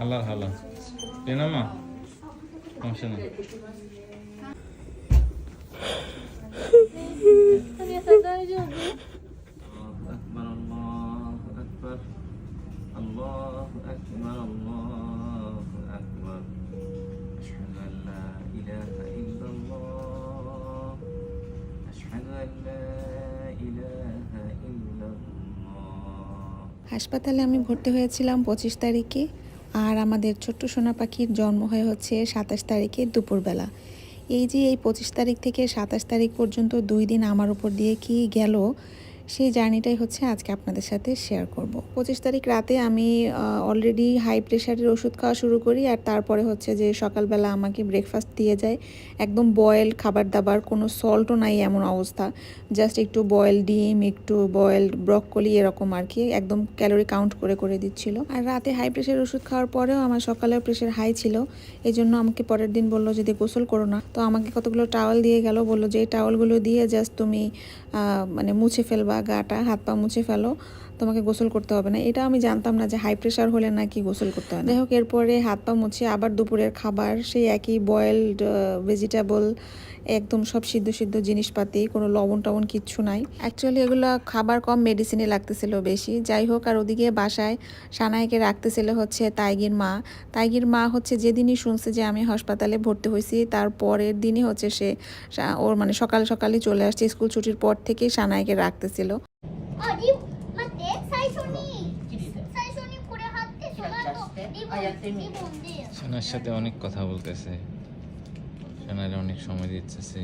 আল্লাহর হালা মা সমস্যা নেই। হাসপাতালে আমি ভর্তি হয়েছিলাম 25 তারিখে, আর আমাদের ছোট্ট সোনা পাখির জন্ম হচ্ছে 27 তারিখে দুপুরবেলা। এই যে এই 25 তারিখ থেকে 27 তারিখ পর্যন্ত 2 দিন আমার উপর দিয়ে কি গেল, সেই জার্নিটাই হচ্ছে আজকে আপনাদের সাথে শেয়ার করব। 25 তারিখ রাতে আমি অলরেডি হাই প্রেশারের ওষুধ খাওয়া শুরু করি, আর তারপরে হচ্ছে যে সকালবেলা আমাকে ব্রেকফাস্ট দিয়ে যায় একদম বয়েলড খাবার দাবার, কোনো সল্টও নাই এমন অবস্থা, জাস্ট একটু বয়েলড ডিম, একটু বয়েলড ব্রককলি, এরকম আর কি, একদম ক্যালোরি কাউন্ট করে করে দিচ্ছিল। আর রাতে হাই প্রেশার ওষুধ খাওয়ার পরেও আমার সকালের প্রেশার হাই ছিল, এই জন্য আমাকে পরের দিন বললো যদি গোসল করো না, তো আমাকে কতগুলো টাওয়াল দিয়ে গেল, বললো যে এই টাওয়ালগুলো দিয়ে জাস্ট তুমি মানে মুছে ফেলবা গাটা, হাত পা মুছে ফেলো, তোমাকে গোসল করতে হবে না। এটা আমি জানতাম না যে হাই প্রেশার হলে নাকি গোসল করতে হয়। যাই হোক, এরপরে হাত পা মুছে আবার দুপুরের খাবার সেই একই বয়েলড ভেজিটেবল, একদম সব সিদ্ধ সিদ্ধ জিনিসপাতি, কোনো লবণ টবণ কিচ্ছু নাই। অ্যাকচুয়ালি এগুলো খাবার কম, মেডিসিনে লাগতেছিল বেশি। যাই হোক, আর ওদিকে বাসায় সানাইকে রাখতেছিল হচ্ছে তাইগির মা হচ্ছে যেদিনই শুনছে যে আমি হাসপাতালে ভর্তি হয়েছি, তার পরের দিনই হচ্ছে সে ওর মানে সকাল সকালই চলে আসছে, স্কুল ছুটির পর থেকেই সানাইকে রাখতেছিল। সোনার সাথে অনেক কথা বলতেছে, সোনার অনেক সময় দিতেছে,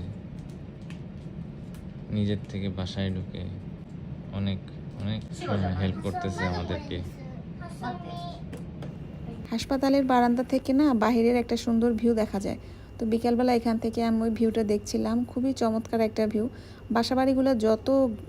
নিজের থেকে বাসায় ঢুকে অনেক অনেক হেল্প করতেছে আমাদেরকে। হাসপাতালের বারান্দা থেকে না বাহিরের একটা সুন্দর ভিউ দেখা যায়, তো বিকালবেলা এখান থেকে আমি ওই ভিউটা দেখছিলাম, খুবই চমৎকার একটা ভিউ। বাসাবাড়িগুলো যত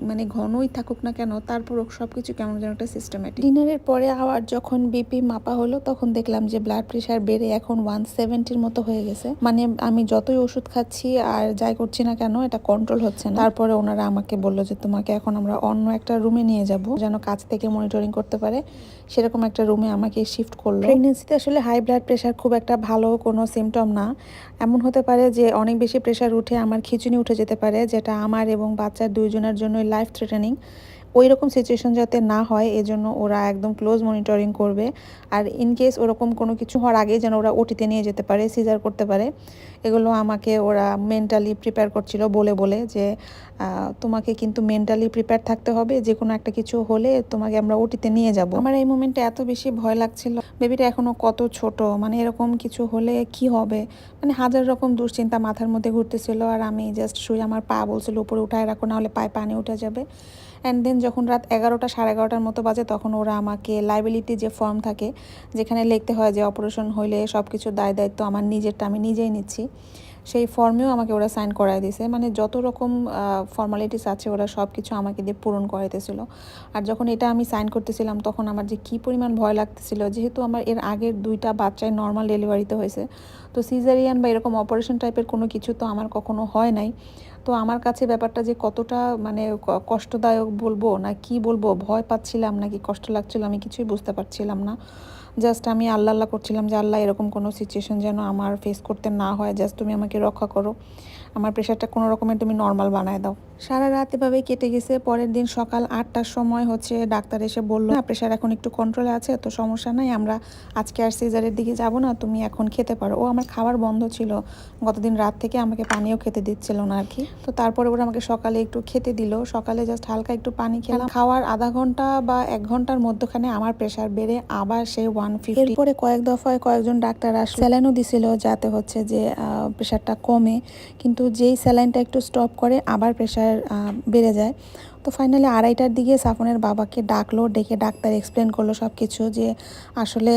মানে ঘনই থাকুক না কেন, তারপর সব কিছু কেমন যেন একটা সিস্টেমেটিক। ডিনারের পরে আবার যখন বিপি মাপা হলো, তখন দেখলাম যে ব্লাড প্রেশার বেড়ে এখন 170-র মতো হয়ে গেছে। মানে আমি যতই ওষুধ খাচ্ছি আর যাই করছি না কেন, এটা কন্ট্রোল হচ্ছে না। তারপরে ওনারা আমাকে বললো যে তোমাকে এখন আমরা অন্য একটা রুমে নিয়ে যাব, যেন কাছ থেকে মনিটরিং করতে পারে, সেরকম একটা রুমে আমাকে শিফট করলো। প্রেগনেন্সিতে আসলে হাই ব্লাড প্রেশার খুব একটা ভালো কোনো সিমটম না। এমন হতে পারে যে অনেক বেশি প্রেশার উঠে আমার খিঁচুনি উঠে যেতে পারে, যেটা আমার এবং বাচ্চার দুইজনের জন্যই লাইফ থ্রেটানিং। ওই রকম সিচুয়েশন যাতে না হয়, এজন্য ওরা একদম ক্লোজ মনিটরিং করবে। আর ইন কেস ওরকম কোনো কিছু হওয়ার আগে যেন ওরা ওটিতে নিয়ে যেতে পারে, সিজার করতে পারে, এগুলো আমাকে ওরা মেন্টালি প্রিপেয়ার করছিল, বলে বলে যে তোমাকে কিন্তু মেন্টালি প্রিপেয়ার থাকতে হবে, যে কোনো একটা কিছু হলে তোমাকে আমরা ওটিতে নিয়ে যাব। আমার এই মোমেন্টে এত বেশি ভয় লাগছিল, বেবিটা এখনও কত ছোট, মানে এরকম কিছু হলে কি হবে, মানে হাজার রকম দুশ্চিন্তা মাথার মধ্যে ঘুরতেছিল। আর আমি জাস্ট শুয়ে, আমার পা বলছিল উপরে উঠায় রাখো, না হলে পায়ে পানি উঠে যাবে। অ্যান্ড দেন যখন রাত 11টা সাড়ে 11টার মতো বাজে, তখন ওরা আমাকে লাইবিলিটি যে ফর্ম থাকে, যেখানে লিখতে হয় যে অপারেশন হইলে সব কিছু দায় দায়িত্ব আমার নিজেরটা আমি নিজেই নিচ্ছি, সেই ফর্মেও আমাকে ওরা সাইন করায় দিয়েছে। মানে যত রকম ফর্মালিটিস আছে ওরা সব কিছু আমাকে দিয়ে পূরণ করাইতেছিল। আর যখন এটা আমি সাইন করতেছিলাম, তখন আমার যে কী পরিমাণ ভয় লাগতেছিল, যেহেতু আমার এর আগের 2টা বাচ্চাই নর্মাল ডেলিভারিতে হয়েছে, তো সিজারিয়ান বা এরকম অপারেশন টাইপের কোনো কিছু তো আমার কখনো হয় নাই। তো আমার কাছে ব্যাপারটা যে কতটা মানে কষ্টদায়ক বলবো না কি বলবো, ভয় পাচ্ছিলাম নাকি কষ্ট লাগছিল, আমি কিছুই বুঝতে পারছিলাম না। জাস্ট আমি আল্লাহ আল্লাহ করছিলাম যে আল্লাহ এরকম কোনো সিচুয়েশন যেন আমার ফেস করতে না হয়, জাস্ট তুমি আমাকে রক্ষা করো, আমার প্রেশারটা কোনো রকমের তুমি নর্মাল বানায় দাও। সারা রাত এভাবেই কেটে গেছে। পরের দিন সকাল 8টার সময় হচ্ছে ডাক্তার এসে বললো প্রেশার এখন একটু কন্ট্রোলে আছে, তো সমস্যা নাই, আমরা আজকে আর সিজারের দিকে যাব না, তুমি এখন খেতে পারো। ও আমার খাবার বন্ধ ছিল গতদিন রাত থেকে, আমাকে পানিও খেতে দিচ্ছিল না আর কি। তো তারপরে ওরা আমাকে সকালে একটু খেতে দিল, সকালে জাস্ট হালকা একটু পানি খেলাম। খাওয়ার আধা ঘন্টা বা 1 ঘন্টার মধ্যখানে আমার প্রেশার বেড়ে আবার সেই 150। এরপরে কয়েক দফায় কয়েকজন ডাক্তার আসলে স্যালাইনও দিছিল, যাতে হচ্ছে যে প্রেশারটা কমে, কিন্তু যেই স্যালাইনটা একটু স্টপ করে আবার প্রেশার বেড়ে যায়। তো ফাইনালি 2:30টার দিকে সাফনের বাবাকে ডাকলো, ডেকে ডাক্তার এক্সপ্লেন করলো সব কিছু, যে আসলে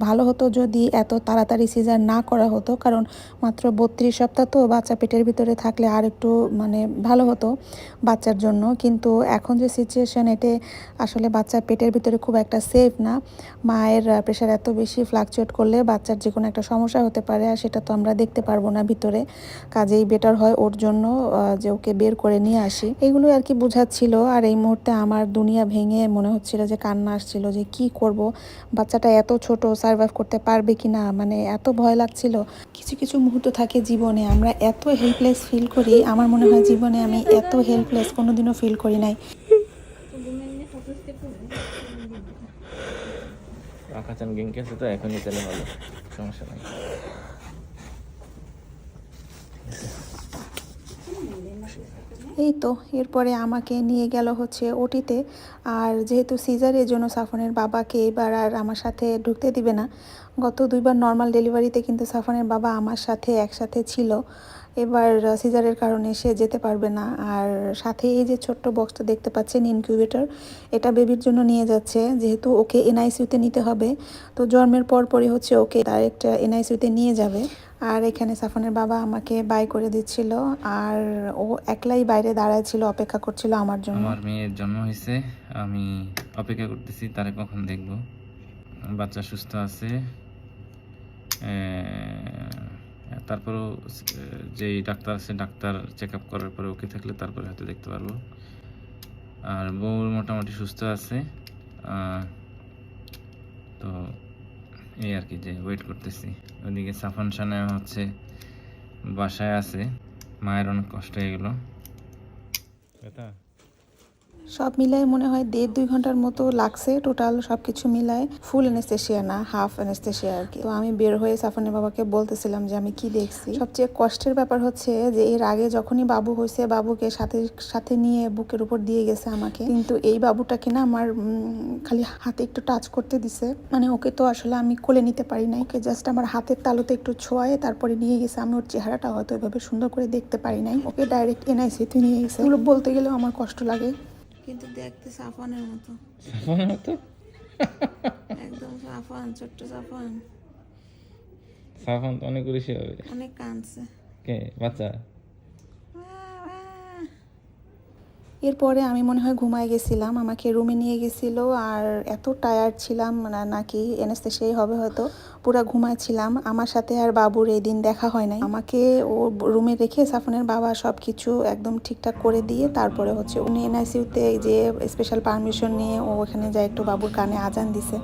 ভালো হতো যদি এত তাড়াতাড়ি সিজার না করা হতো, কারণ মাত্র 32 সপ্তাহ তো বাচ্চা পেটের ভিতরে থাকলে আর একটু মানে ভালো হতো বাচ্চার জন্য। কিন্তু এখন যে সিচুয়েশন, এতে আসলে বাচ্চার পেটের ভিতরে খুব একটা সেফ না। মায়ের প্রেশার এত বেশি ফ্লাকচুয়েট করলে বাচ্চার যে কোনো একটা সমস্যা হতে পারে, আর সেটা তো আমরা দেখতে পারবো না ভিতরে। কাজেই বেটার হয় ওর জন্য যে ওকে বের করে নিয়ে আসি, এগুলো আর কি বোঝাচ্ছিল। পাচ্ছিল আর এই মুহূর্তে আমার দুনিয়া ভেঙে মনে হচ্ছিল যে কান্না আসছিল যে কি করব, বাচ্চাটা এত ছোট, সার্ভাইভ করতে পারবে কি না, মানে এত ভয় লাগছিল। কিছু কিছু মুহূর্ত থাকে জীবনে আমরা এত হেল্পলেস ফিল করি, আমার মনে হয় জীবনে আমি এত হেল্পলেস কোনোদিনও ফিল করি নাই। আকাচান গেম খেলছে তো এখনই চলে ভালো, সমস্যা নাই। এই তো এরপরে আমাকে নিয়ে গেল হচ্ছে ওটিতে। আর যেহেতু সিজার, এর জন্য সাফনের বাবাকে এবার আর আমার সাথে ঢুকতে দিবে না। গত 2বার নর্মাল ডেলিভারিতে কিন্তু সাফনের বাবা আমার সাথে একসাথে ছিল, এবার সিজারের কারণে সে যেতে পারবে না। আর সাথে এই যে ছোট্ট বক্সটা দেখতে পাচ্ছেন ইনকিউবেটর, এটা বেবির জন্য নিয়ে যাচ্ছে, যেহেতু ওকে এনআইসিউতে নিতে হবে। তো জন্মের পরপরই হচ্ছে ওকে ডাইরেক্ট এনআইসিউতে নিয়ে যাবে। আর এখানে সাফনের বাবা আমাকে বাই করে দিচ্ছিল, আর ও একলাই বাইরে দাঁড়ায় ছিল, অপেক্ষা করছিল আমার জন্য। আমার মেয়ের জন্ম হয়েছে, আমি অপেক্ষা করতেছি তারে কখন দেখব। বাচ্চা সুস্থ আছে, তারপরেও যেই ডাক্তার আছে ডাক্তার চেক আপ করার পরে ওকে থাকলে তারপরে হয়তো দেখতে পারবো। আর বউর মোটামুটি সুস্থ আছে, তো এই আর কি, যে ওয়েট করতেছি। ওদিকে সাফন সানা হচ্ছে বাসায় আছে, মায়ের অনেক কষ্ট হয়ে গেল। সব মিলায় মনে হয় 1.5-2 ঘন্টার মতো লাগছে টোটাল, সব কিছু মিলায়। ফুল অ্যানেস্থেশিয়া না, হাফ অ্যানেস্থেশিয়া আর কি। তো আমি বের হয়ে সাফনের বাবাকে বলতেছিলাম যে আমি কি দেখছি। সবচেয়ে কষ্টের ব্যাপার হচ্ছে যে এর আগে যখনই বাবু হয়েছে, বাবুকে সাথে সাথে নিয়ে বুকের উপর দিয়ে গেছে আমাকে, কিন্তু এই বাবুটাকে না আমার খালি হাতে একটু টাচ করতে দিছে, মানে ওকে তো আসলে আমি কোলে নিতে পারি নাই, ওকে জাস্ট আমার হাতের তালুতে একটু ছোঁয়ায় তারপরে নিয়ে গেছে। আমি ওর চেহারাটা হয়তো এভাবে সুন্দর করে দেখতে পারি নাই, ওকে ডাইরেক্ট এনআইসিউতে নিয়ে গেছে। এগুলো বলতে গেলেও আমার কষ্ট লাগে, কিন্তু দেখতে সাফানের মতো, সাফনের মতো একদম সাফান, ছোট্ট সাফান। সাফন তো অনেক খুশি হবে। অনেক কাঁদছে কে বাচ্চা? এরপরে আমি মনে হয় ঘুমায় গেছিলাম, আমাকে রুমে নিয়ে গেছিল। আর এত টায়ার্ড ছিলাম নাকি অ্যানেস্থেশিয়াই হবে হয়তো, পুরা ঘুমাচ্ছিলাম। আমার সাথে আর বাবুর এই দিন দেখা হয় নাই। আমাকে ও রুমে রেখে সাফনের বাবা সব কিছু একদম ঠিকঠাক করে দিয়ে তারপরে হচ্ছে উনি এনআইসিউতে যে স্পেশাল পারমিশন নিয়ে ও ওখানে যায় একটু বাবুর কানে আজান দিছে।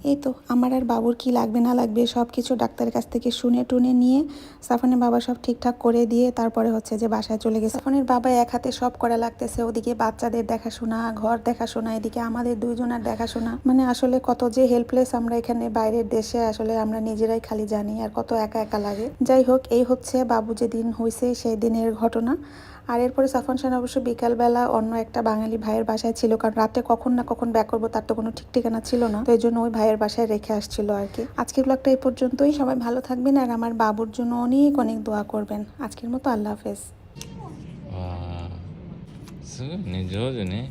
এই তো আমার আর বাবুর কি লাগবে না লাগবে সব কিছু ডাক্তারের কাছ থেকে শুনে টুনে নিয়ে সাফনের বাবা সব ঠিকঠাক করে দিয়ে তারপরে হচ্ছে যে বাসায় চলে গেছে। সাফনের বাবা এক হাতে সব করা লাগতেছে, ওদিকে বাচ্চাদের দেখাশোনা, ঘর দেখাশোনা, এদিকে আমাদের দুইজনের দেখাশোনা। মানে আসলে কত যে হেল্পলেস আমরা এখানে বাইরের দেশে, আসলে আমরা নিজেরাই খালি জানি আর কত একা একা লাগে। যাই হোক, এই হচ্ছে বাবু যেদিন হয়েছে সেই দিনের ঘটনা। আর এরপরে সাফন শান অবশ্য বিকালবেলা অন্য একটা বাঙালি ভাইয়ের বাসায় ছিল, কারণ রাতে কখন না কখন ব্যাক করবো তার তো কোনো ঠিক ঠিকানা ছিল না, তো এই জন্য ওই ভাইয়ের বাসায় রেখে আসছিল আর কি। আজকের ব্লগটা এই পর্যন্তই, সবাই ভালো থাকবেন আর আমার বাবুর জন্য অনেক অনেক দোয়া করবেন। আজকের মতো আল্লাহ হাফেজ। 와, 수근이 저저네.